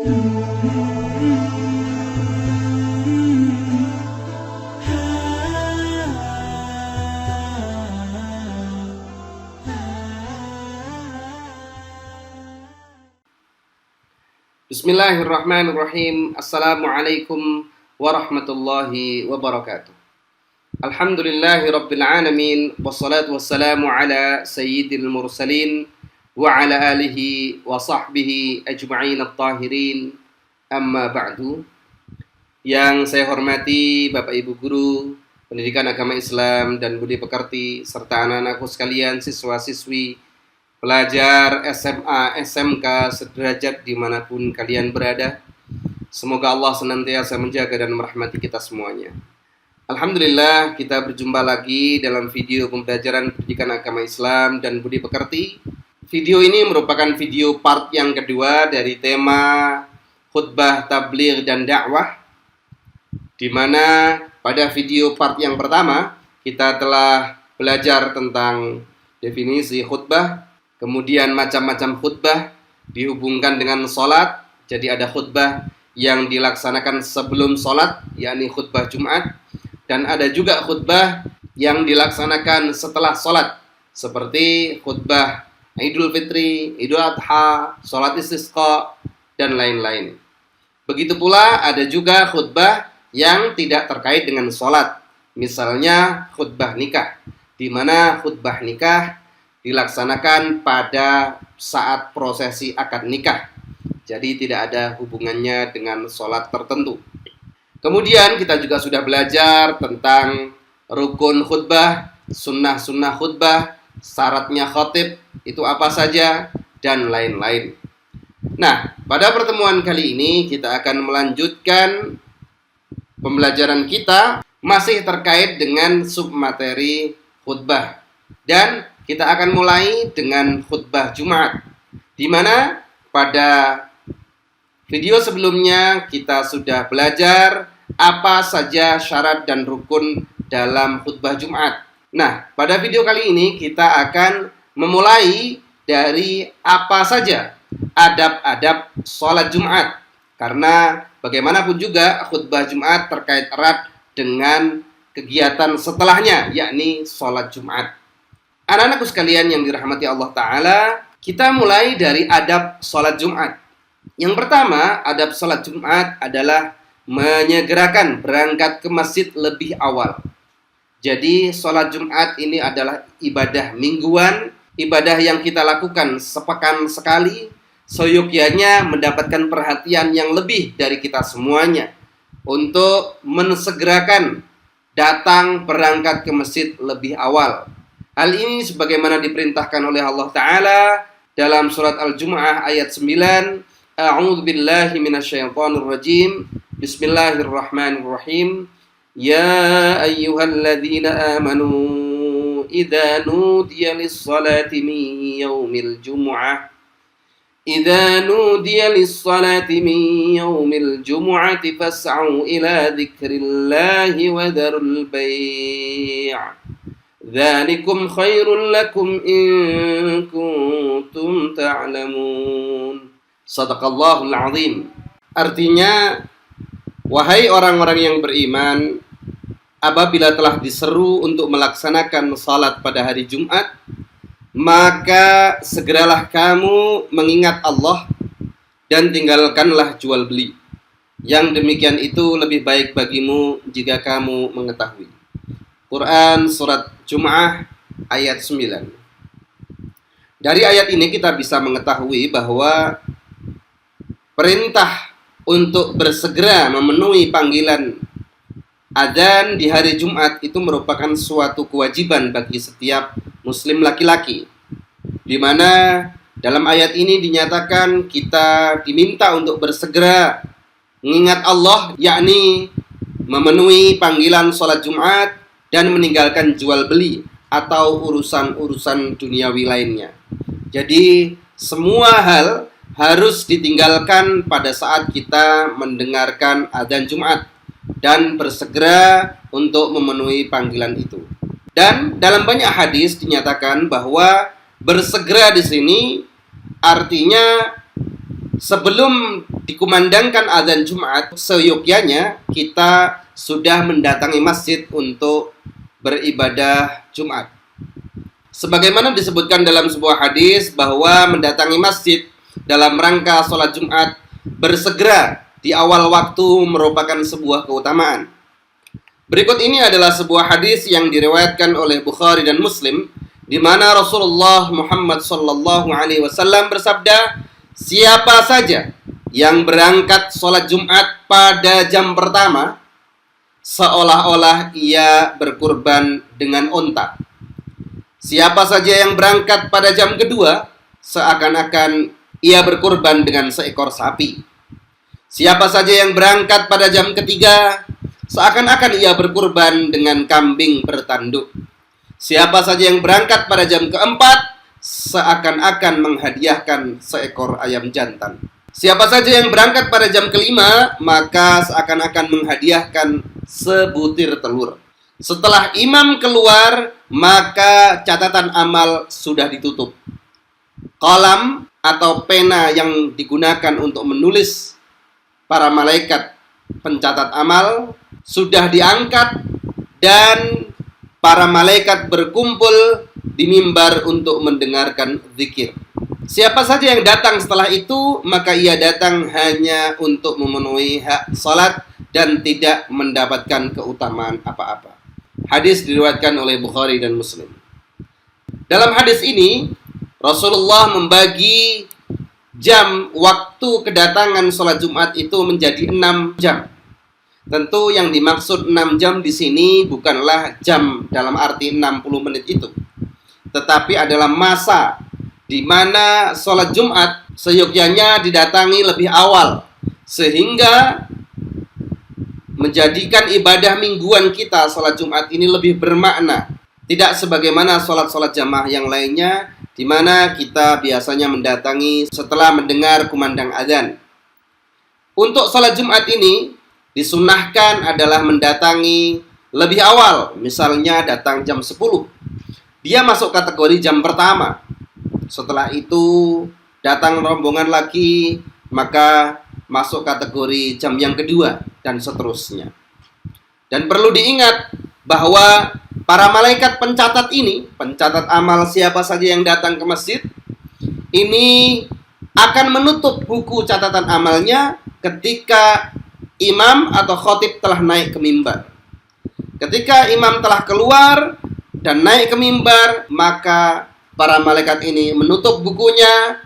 Bismillahirrahmanirrahim. Assalamualaikum warahmatullahi wabarakatuh. Alhamdulillahi rabbil alamin. Wassalatu wassalamu ala sayyidil mursalin wa ala alihi wa sahbihi ajma'in at-tahirin. Amma ba'du. Yang saya hormati Bapak Ibu Guru Pendidikan Agama Islam dan Budi Pekerti serta anak-anakku sekalian, siswa-siswi, pelajar SMA, SMK, sederajat dimanapun kalian berada. Semoga Allah senantiasa menjaga dan merahmati kita semuanya. Alhamdulillah, kita berjumpa lagi dalam video pembelajaran pendidikan agama Islam dan budi pekerti. Video ini merupakan video part yang kedua dari tema khutbah, tabligh, dan dakwah, di mana pada video part yang pertama kita telah belajar tentang definisi khutbah, kemudian macam-macam khutbah dihubungkan dengan sholat. Jadi ada khutbah yang dilaksanakan sebelum sholat, yakni khutbah Jumat. Dan ada juga khutbah yang dilaksanakan setelah sholat, seperti khutbah Idul Fitri, Idul Adha, sholat istisqa, dan lain-lain. Begitu pula ada juga khutbah yang tidak terkait dengan sholat. Misalnya khutbah nikah, di mana khutbah nikah dilaksanakan pada saat prosesi akad nikah. Jadi tidak ada hubungannya dengan sholat tertentu. Kemudian kita juga sudah belajar tentang rukun khutbah, sunnah-sunnah khutbah, syaratnya khatib itu apa saja, dan lain-lain. Nah, pada pertemuan kali ini kita akan melanjutkan pembelajaran kita masih terkait dengan submateri khutbah. Dan kita akan mulai dengan khutbah Jumat, di mana pada video sebelumnya kita sudah belajar apa saja syarat dan rukun dalam khutbah Jumat. Nah, pada video kali ini kita akan memulai dari apa saja adab-adab sholat Jumat. Karena bagaimanapun juga khutbah Jumat terkait erat dengan kegiatan setelahnya, yakni sholat Jumat. Anak-anakku sekalian yang dirahmati Allah Ta'ala, kita mulai dari adab sholat Jumat. Yang pertama, adab sholat Jumat adalah menyegerakan berangkat ke masjid lebih awal. Jadi sholat Jumat ini adalah ibadah mingguan, ibadah yang kita lakukan sepekan sekali, seyogyanya mendapatkan perhatian yang lebih dari kita semuanya untuk mensegerakan datang berangkat ke masjid lebih awal. Hal ini sebagaimana diperintahkan oleh Allah Ta'ala dalam surat Al-Jumu'ah ayat 9. A'udzu billahi minasyaitonir rajim. Bismillahirrahmanirrahim. Ya ayyuhalladzina amanu idza nudiya lis-salati min yaumil jumu'ah fas'au ila dzikrillahi wa dzarul bai'. Dzalikum khairul lakum in kuntum ta'lamun. Shadaqallahul azim. Artinya, wahai orang-orang yang beriman, apabila telah diseru untuk melaksanakan salat pada hari Jumat, maka segeralah kamu mengingat Allah dan tinggalkanlah jual beli. Yang demikian itu lebih baik bagimu jika kamu mengetahui. Quran surat Jumu'ah ayat 9. Dari ayat ini kita bisa mengetahui bahwa perintah untuk bersegera memenuhi panggilan adzan di hari Jumat itu merupakan suatu kewajiban bagi setiap muslim laki-laki, di mana dalam ayat ini dinyatakan kita diminta untuk bersegera mengingat Allah, yakni memenuhi panggilan sholat Jumat dan meninggalkan jual beli atau urusan-urusan duniawi lainnya. Jadi semua hal harus ditinggalkan pada saat kita mendengarkan adzan Jumat dan bersegera untuk memenuhi panggilan itu. Dan dalam banyak hadis dinyatakan bahwa bersegera di sini artinya sebelum dikumandangkan azan Jumat, seyogyanya kita sudah mendatangi masjid untuk beribadah Jumat. Sebagaimana disebutkan dalam sebuah hadis bahwa mendatangi masjid dalam rangka sholat Jumat bersegera di awal waktu merupakan sebuah keutamaan. Berikut ini adalah sebuah hadis yang diriwayatkan oleh Bukhari dan Muslim, di mana Rasulullah Muhammad SAW bersabda, siapa saja yang berangkat sholat Jumat pada jam pertama, seolah-olah ia berkurban dengan unta. Siapa saja yang berangkat pada jam kedua, seakan-akan ia berkurban dengan seekor sapi. Siapa saja yang berangkat pada jam ketiga, seakan-akan ia berkurban dengan kambing bertanduk. Siapa saja yang berangkat pada jam keempat, seakan-akan menghadiahkan seekor ayam jantan. Siapa saja yang berangkat pada jam kelima, maka seakan-akan menghadiahkan sebutir telur. Setelah imam keluar, maka catatan amal sudah ditutup. Qalam atau pena yang digunakan untuk menulis para malaikat pencatat amal sudah diangkat dan para malaikat berkumpul di mimbar untuk mendengarkan zikir. Siapa saja yang datang setelah itu, maka ia datang hanya untuk memenuhi hak salat dan tidak mendapatkan keutamaan apa-apa. Hadis diriwayatkan oleh Bukhari dan Muslim. Dalam hadis ini, Rasulullah membagi jam waktu kedatangan sholat Jumat itu menjadi 6 jam. Tentu yang dimaksud 6 jam di sini bukanlah jam dalam arti 60 menit itu, tetapi adalah masa di mana sholat Jumat seyogyanya didatangi lebih awal, sehingga menjadikan ibadah mingguan kita sholat Jumat ini lebih bermakna. Tidak sebagaimana sholat-sholat jamaah yang lainnya, di mana kita biasanya mendatangi setelah mendengar kumandang azan. Untuk sholat Jumat ini, disunahkan adalah mendatangi lebih awal, misalnya datang jam 10. Dia masuk kategori jam pertama. Setelah itu, datang rombongan lagi, maka masuk kategori jam yang kedua, dan seterusnya. Dan perlu diingat bahwa para malaikat pencatat ini, pencatat amal siapa saja yang datang ke masjid, ini akan menutup buku catatan amalnya ketika imam atau khotib telah naik ke mimbar. Ketika imam telah keluar dan naik ke mimbar, maka para malaikat ini menutup bukunya,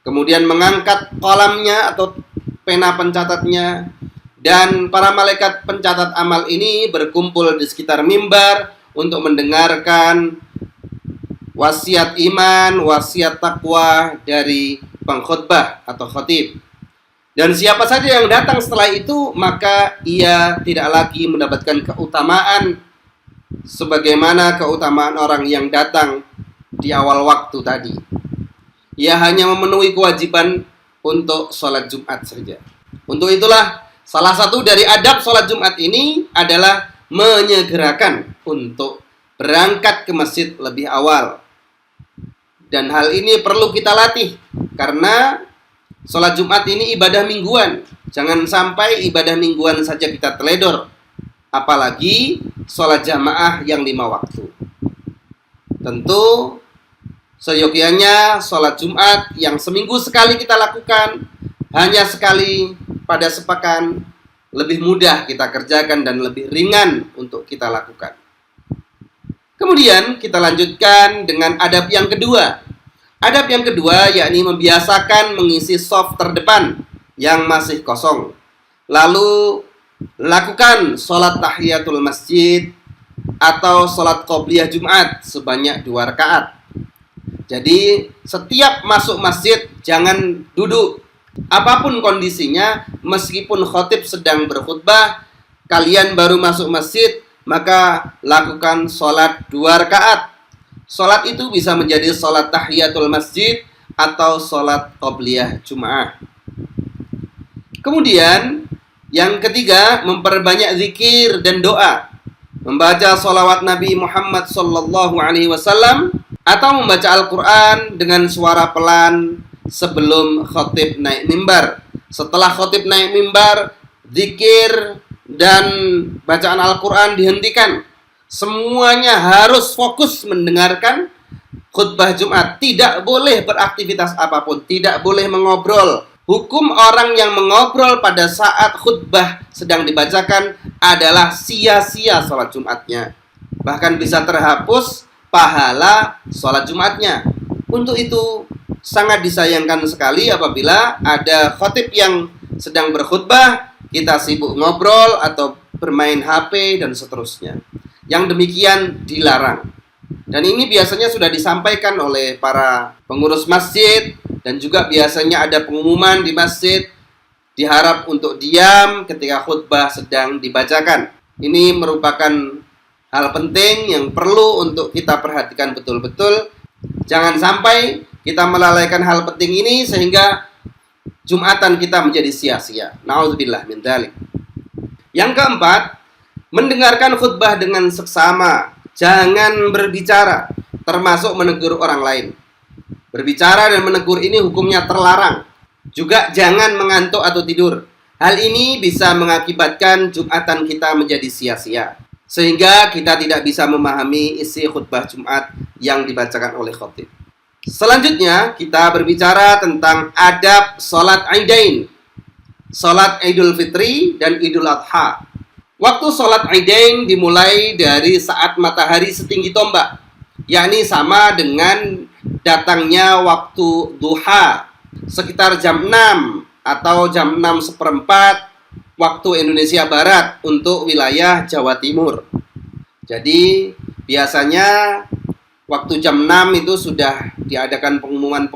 kemudian mengangkat kolamnya atau pena pencatatnya, dan para malaikat pencatat amal ini berkumpul di sekitar mimbar untuk mendengarkan wasiat iman, wasiat takwa dari pengkhotbah atau khatib. Dan siapa saja yang datang setelah itu, maka ia tidak lagi mendapatkan keutamaan sebagaimana keutamaan orang yang datang di awal waktu tadi. Ia hanya memenuhi kewajiban untuk sholat Jumat saja. Untuk itulah salah satu dari adab sholat Jumat ini adalah menyegerakan untuk berangkat ke masjid lebih awal. Dan hal ini perlu kita latih, karena sholat Jumat ini ibadah mingguan. Jangan sampai ibadah mingguan saja kita teledor, apalagi sholat jamaah yang 5 waktu. Tentu seyogyanya sholat Jumat yang seminggu sekali kita lakukan, hanya sekali pada sepekan, lebih mudah kita kerjakan dan lebih ringan untuk kita lakukan. Kemudian kita lanjutkan dengan adab yang kedua. Adab yang kedua yakni membiasakan mengisi shaf terdepan yang masih kosong. Lalu lakukan sholat tahiyatul masjid atau sholat qobliyah Jumat sebanyak 2 rakaat. Jadi setiap masuk masjid jangan duduk. Apapun kondisinya, meskipun khatib sedang berkhutbah, kalian baru masuk masjid, maka lakukan sholat 2 rakaat. Sholat itu bisa menjadi sholat tahiyatul masjid atau sholat qobliyah Jum'ah. Kemudian yang ketiga, memperbanyak zikir dan doa, membaca sholawat Nabi Muhammad SAW atau membaca Al-Quran dengan suara pelan sebelum khatib naik mimbar, Setelah khotib naik mimbar, zikir dan bacaan Al-Quran dihentikan. Semuanya harus fokus mendengarkan khutbah Jumat. Tidak boleh beraktivitas apapun, tidak boleh mengobrol. Hukum orang yang mengobrol pada saat khutbah sedang dibacakan adalah sia-sia sholat Jumatnya. Bahkan bisa terhapus pahala sholat Jumatnya. Untuk itu sangat disayangkan sekali apabila ada khotib yang sedang berkhutbah, kita sibuk ngobrol atau bermain HP dan seterusnya. Yang demikian dilarang. Dan ini biasanya sudah disampaikan oleh para pengurus masjid, dan juga biasanya ada pengumuman di masjid, diharap untuk diam ketika khutbah sedang dibacakan. Ini merupakan hal penting yang perlu untuk kita perhatikan betul-betul. Jangan sampai kita melalaikan hal penting ini sehingga Jumatan kita menjadi sia-sia. Na'udzubillah min dzalik. Yang keempat, mendengarkan khutbah dengan seksama. Jangan berbicara, termasuk menegur orang lain. Berbicara dan menegur ini hukumnya terlarang. Juga jangan mengantuk atau tidur. Hal ini bisa mengakibatkan Jumatan kita menjadi sia-sia, sehingga kita tidak bisa memahami isi khutbah Jumat yang dibacakan oleh khatib. Selanjutnya kita berbicara tentang adab sholat Aidain, sholat Idul Fitri dan Idul Adha. Waktu sholat Aidain dimulai dari saat matahari setinggi tombak, yakni sama dengan datangnya waktu duha, sekitar jam 6 atau jam 6:04 waktu Indonesia Barat untuk wilayah Jawa Timur. Jadi biasanya waktu jam 6 itu sudah diadakan pengumuman,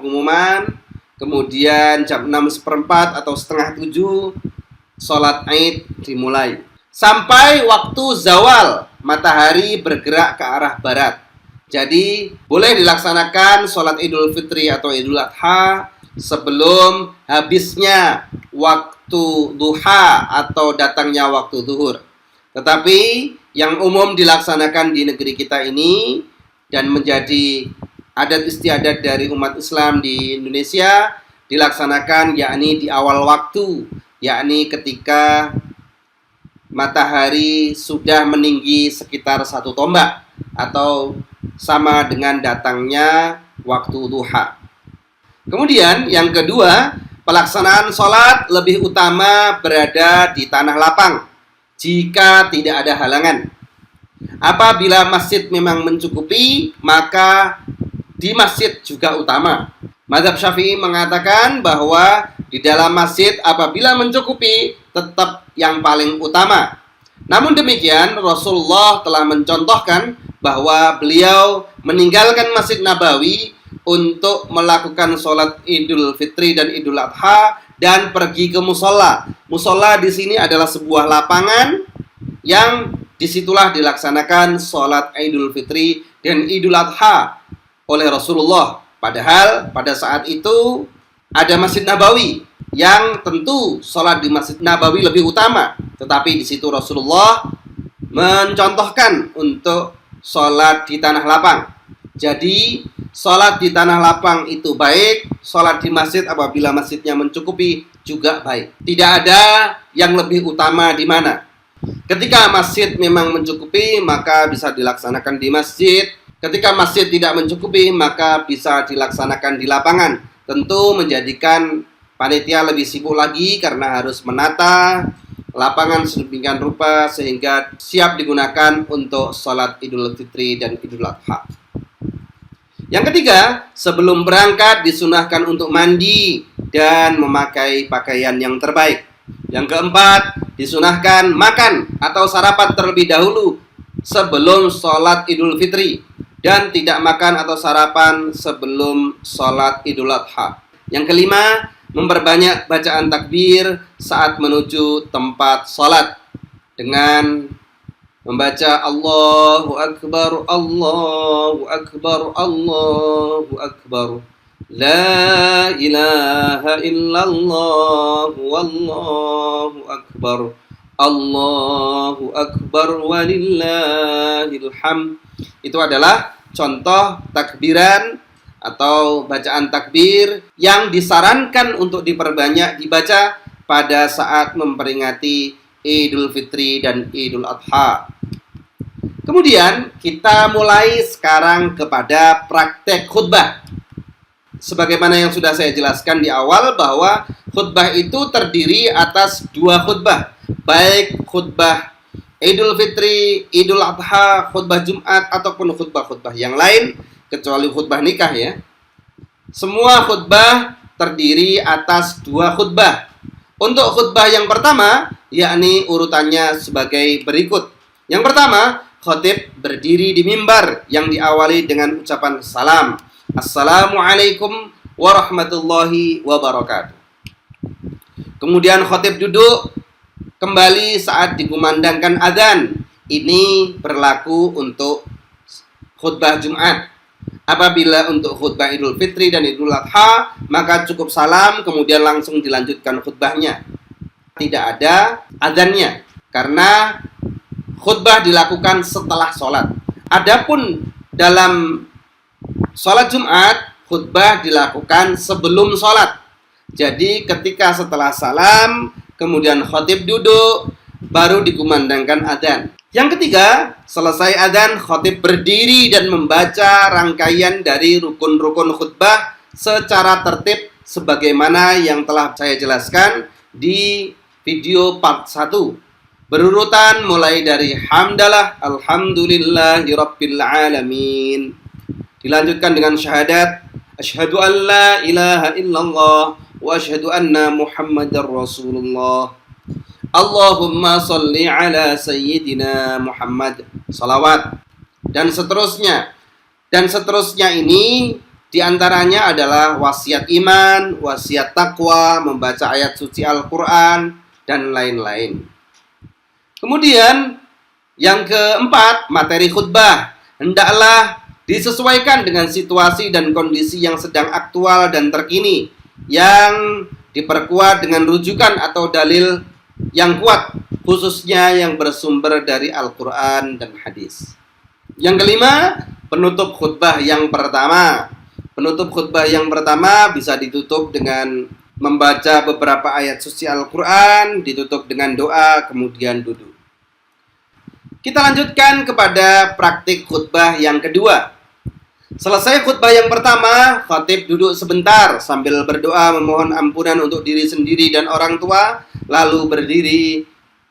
kemudian jam 6:04 atau setengah 7 sholat Aid dimulai. Sampai waktu zawal, matahari bergerak ke arah barat. Jadi boleh dilaksanakan sholat Idul Fitri atau Idul Adha sebelum habisnya waktu duha atau datangnya waktu zuhur. Tetapi yang umum dilaksanakan di negeri kita ini dan menjadi adat istiadat dari umat Islam di Indonesia dilaksanakan yakni di awal waktu, yakni ketika matahari sudah meninggi sekitar 1 tombak atau sama dengan datangnya waktu duha. Kemudian yang kedua, pelaksanaan sholat lebih utama berada di tanah lapang jika tidak ada halangan. Apabila masjid memang mencukupi, maka di masjid juga utama. Mazhab Syafi'i mengatakan bahwa di dalam masjid apabila mencukupi tetap yang paling utama. Namun demikian Rasulullah telah mencontohkan bahwa beliau meninggalkan Masjid Nabawi untuk melakukan sholat Idul Fitri dan Idul Adha dan pergi ke musola. Musola di sini adalah sebuah lapangan yang disitulah dilaksanakan sholat Idul Fitri dan Idul Adha oleh Rasulullah. Padahal pada saat itu ada Masjid Nabawi yang tentu sholat di Masjid Nabawi lebih utama. Tetapi di situ Rasulullah mencontohkan untuk sholat di tanah lapang. Jadi sholat di tanah lapang itu baik, sholat di masjid apabila masjidnya mencukupi juga baik. Tidak ada yang lebih utama di mana. Ketika masjid memang mencukupi, maka bisa dilaksanakan di masjid. Ketika masjid tidak mencukupi, maka bisa dilaksanakan di lapangan. Tentu menjadikan panitia lebih sibuk lagi karena harus menata lapangan sedemikian rupa sehingga siap digunakan untuk sholat Idul Fitri dan Idul Adha. Yang ketiga, sebelum berangkat disunahkan untuk mandi dan memakai pakaian yang terbaik. Yang keempat, disunahkan makan atau sarapan terlebih dahulu sebelum sholat Idul Fitri dan tidak makan atau sarapan sebelum sholat Idul Adha. Yang kelima, memperbanyak bacaan takbir saat menuju tempat sholat dengan membaca Allahu Akbar, Allahu Akbar, Allahu Akbar, La ilaha illallah, Wallahu Akbar, Allahu Akbar, walillahil hamd. Itu adalah contoh takbiran atau bacaan takbir yang disarankan untuk diperbanyak dibaca pada saat memperingati Idul Fitri dan Idul Adha. Kemudian kita mulai sekarang kepada praktek khutbah. Sebagaimana yang sudah saya jelaskan di awal bahwa khutbah itu terdiri atas dua khutbah, baik khutbah Idul Fitri, Idul Adha, khutbah Jumat ataupun khutbah-khutbah yang lain kecuali khutbah nikah ya. Semua khutbah terdiri atas dua khutbah. Untuk khutbah yang pertama, yakni urutannya sebagai berikut. Yang pertama, khatib berdiri di mimbar yang diawali dengan ucapan salam. Assalamualaikum warahmatullahi wabarakatuh. Kemudian khatib duduk kembali saat dikumandangkan adzan. Ini berlaku untuk khutbah Jumat. Apabila untuk khutbah Idul Fitri dan Idul Adha, maka cukup salam kemudian langsung dilanjutkan khutbahnya. Tidak ada adzannya karena khutbah dilakukan setelah sholat. Adapun dalam sholat Jumat, khutbah dilakukan sebelum sholat. Jadi ketika setelah salam, kemudian khatib duduk, baru dikumandangkan adzan. Yang ketiga, selesai adzan, khatib berdiri dan membaca rangkaian dari rukun-rukun khutbah secara tertib sebagaimana yang telah saya jelaskan di video part 1. Berurutan mulai dari hamdalah, alhamdulillahirabbil alamin. Dilanjutkan dengan syahadat, asyhadu an la ilaha illallah wa asyhadu anna muhammadar rasulullah. Allahumma salli ala sayyidina Muhammad, salawat, dan seterusnya. Dan seterusnya ini diantaranya adalah wasiat iman, wasiat takwa, membaca ayat suci Al-Quran, dan lain-lain. Kemudian yang keempat, materi khutbah hendaklah disesuaikan dengan situasi dan kondisi yang sedang aktual dan terkini, yang diperkuat dengan rujukan atau dalil yang kuat, khususnya yang bersumber dari Al-Quran dan hadis. Yang kelima, penutup khutbah yang pertama. Penutup khutbah yang pertama bisa ditutup dengan membaca beberapa ayat suci Al-Quran, ditutup dengan doa, kemudian duduk. Kita lanjutkan kepada praktik khutbah yang kedua. Selesai khutbah yang pertama, khatib duduk sebentar sambil berdoa memohon ampunan untuk diri sendiri dan orang tua, lalu berdiri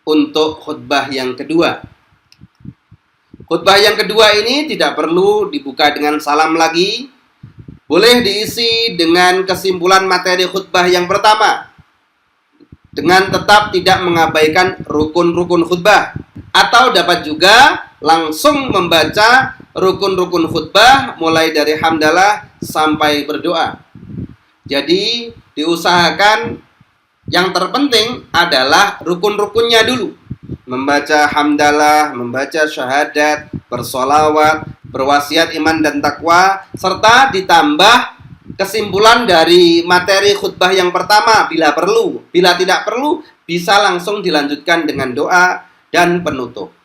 untuk khutbah yang kedua. Khutbah yang kedua ini tidak perlu dibuka dengan salam lagi, boleh diisi dengan kesimpulan materi khutbah yang pertama, dengan tetap tidak mengabaikan rukun-rukun khutbah, atau dapat juga langsung membaca rukun-rukun khutbah mulai dari hamdalah sampai berdoa. Jadi diusahakan yang terpenting adalah rukun-rukunnya dulu. Membaca hamdalah, membaca syahadat, bersolawat, berwasiat iman dan takwa, serta ditambah kesimpulan dari materi khutbah yang pertama bila perlu. Bila tidak perlu, bisa langsung dilanjutkan dengan doa dan penutup.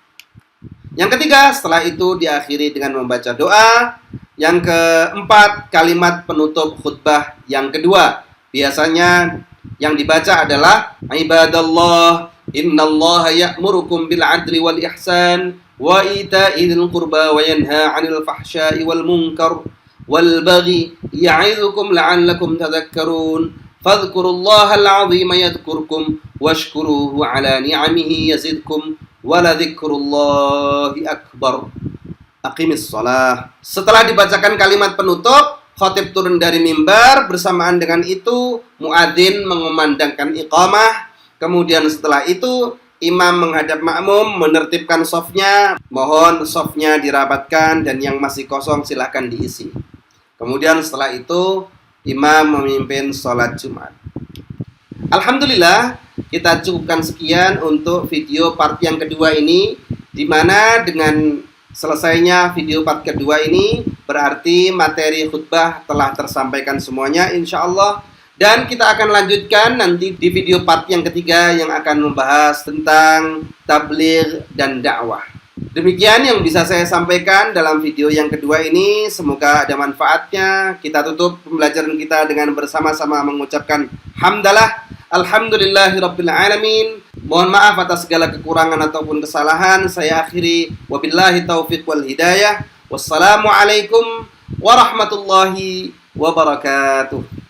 Yang ketiga, setelah itu diakhiri dengan membaca doa. Yang keempat, kalimat penutup khutbah yang kedua. Biasanya yang dibaca adalah ibadallah, innallaha ya'murukum bil adli wal ihsan wa ita'idil qurba wa yanha 'anil fahsya'i wal munkar wal baghi ya'idzukum la'allakum tadhakkarun fadhkurullaha al-'azima yadhkurkum washkuruhu 'ala ni'amihi yazidkum waladhikrullahi akbar. Aqimis shalah. Setelah dibacakan kalimat penutup, khatib turun dari mimbar. Bersamaan dengan itu muadzin mengumandangkan iqamah. Kemudian setelah itu imam menghadap makmum, menertibkan shafnya. Mohon shafnya dirapatkan dan yang masih kosong silahkan diisi. Kemudian setelah itu imam memimpin sholat Jumat. Alhamdulillah, kita cukupkan sekian untuk video part yang kedua ini, di mana dengan selesainya video part kedua ini berarti materi khutbah telah tersampaikan semuanya insyaallah, dan kita akan lanjutkan nanti di video part yang ketiga yang akan membahas tentang tabligh dan dakwah. Demikian yang bisa saya sampaikan dalam video yang kedua ini, semoga ada manfaatnya. Kita tutup pembelajaran kita dengan bersama-sama mengucapkan hamdalah. Alhamdulillahirabbil alamin. Mohon maaf atas segala kekurangan ataupun kesalahan. Saya akhiri wabillahi taufiq wal hidayah. Wassalamualaikum warahmatullahi wabarakatuh.